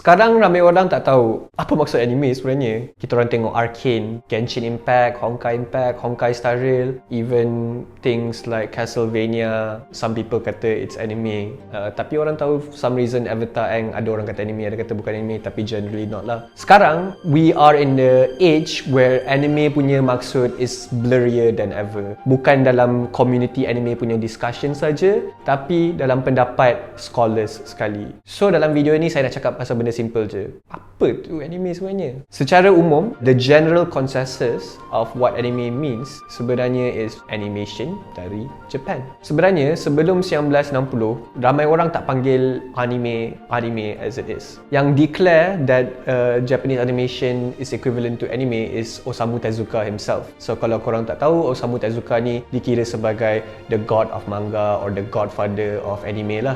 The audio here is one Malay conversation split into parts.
Sekarang ramai orang tak tahu apa maksud anime sebenarnya. Kita orang tengok Arcane, Genshin Impact, Honkai Star Rail, even things like Castlevania. Some people kata it's anime. Tapi orang tahu some reason Avatar Aang ada orang kata anime, ada kata bukan anime, tapi generally not lah. Sekarang we are in the age where anime punya maksud is blurrier than ever. Bukan dalam community anime punya discussion saja, tapi dalam pendapat scholars sekali. So dalam video ni saya nak cakap pasal benda simple je. Apa tu anime sebenarnya? Secara umum, the general consensus of what anime means sebenarnya is animation dari Japan. Sebenarnya sebelum 1960, ramai orang tak panggil anime as it is. Yang declare that Japanese animation is equivalent to anime is Osamu Tezuka himself. So kalau korang tak tahu, Osamu Tezuka ni dikira sebagai the god of manga or the godfather of anime lah.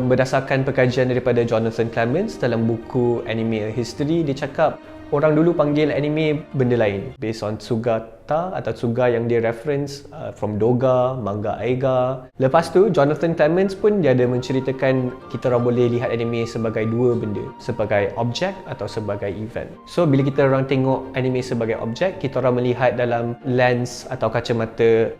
Berdasarkan perkajian daripada Jonathan Clements dalam buku Anime History, dia cakap orang dulu panggil anime benda lain based on Tsugata atau Tsuga yang dia reference from Doga, manga Eiga. Lepas tu Jonathan Clements pun dia ada menceritakan kita orang boleh lihat anime sebagai dua benda, sebagai objek atau sebagai event. So bila kita orang tengok anime sebagai objek, kita orang melihat dalam lens atau kacamata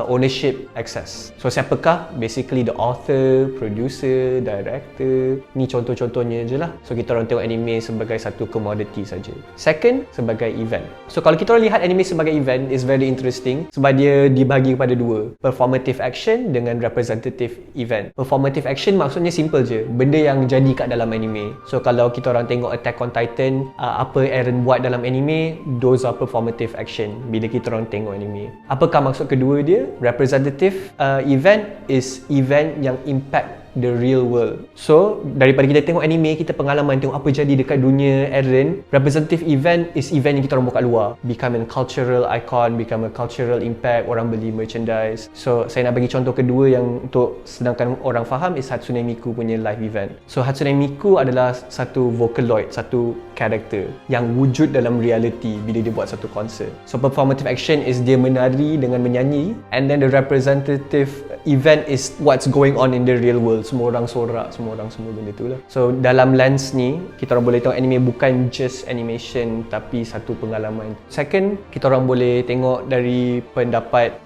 ownership access. So siapakah? Basically the author, producer, director. Ni contoh-contohnya je lah. So kita orang tengok anime sebagai satu commodity saja. Second, sebagai event. So kalau kita orang lihat anime sebagai event is very interesting sebab dia dibagi kepada dua, performative action dengan representative event. Performative action maksudnya simple je, benda yang jadi kat dalam anime. So kalau kita orang tengok Attack on Titan, apa Eren buat dalam anime, those are performative action bila kita orang tengok anime. Apakah maksud kedua dia? Representative event is event yang impact the real world. So daripada kita tengok anime, kita pengalaman tengok apa jadi dekat dunia Eren. Representative event is event yang kita orang buat kat luar, become a cultural icon, become a cultural impact, orang beli merchandise. So saya nak bagi contoh kedua yang untuk sedangkan orang faham is Hatsune Miku punya live event. So Hatsune Miku adalah satu vocaloid, satu karakter yang wujud dalam reality bila dia buat satu konsert. So performative action is dia menari dengan menyanyi, and then the representative event is what's going on in the real world. Semua orang sorak, semua benda tu lah. So dalam lens ni, kita orang boleh tengok anime bukan just animation tapi satu pengalaman. Second, kita orang boleh tengok dari pendapat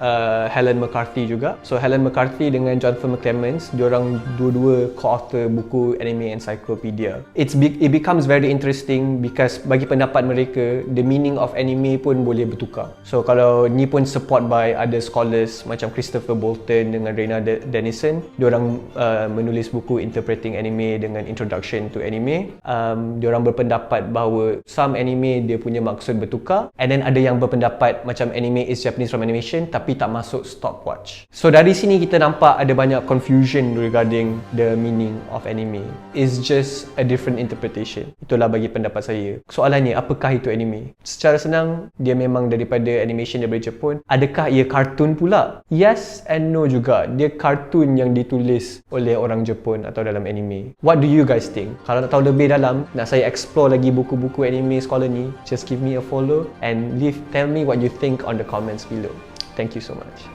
Helen McCarthy juga. So Helen McCarthy dengan Jonathan Clements, diorang dua-dua co-author buku Anime Encyclopedia. It becomes very interesting because bagi pendapat mereka, the meaning of anime pun boleh bertukar. So kalau ni pun support by other scholars macam Christopher Bolton dengan Reina Dennison, diorang menulis buku Interpreting Anime dengan Introduction to Anime. Diorang berpendapat bahawa some anime dia punya maksud bertukar, and then ada yang berpendapat macam anime is Japanese from animation tapi tak masuk stopwatch. So dari sini kita nampak ada banyak confusion regarding the meaning of anime. It's just a different interpretation. Itulah bagi pendapat saya. Soalannya, apakah itu anime? Secara senang, dia memang daripada animation daripada Jepun. Adakah ia kartun pula? Yes and no juga. Dia kartun yang ditulis oleh orang Jepun atau dalam anime. What do you guys think? Kalau nak tahu lebih dalam, nak saya explore lagi buku-buku anime scholar ni, just give me a follow and tell me what you think on the comments below. Thank you so much.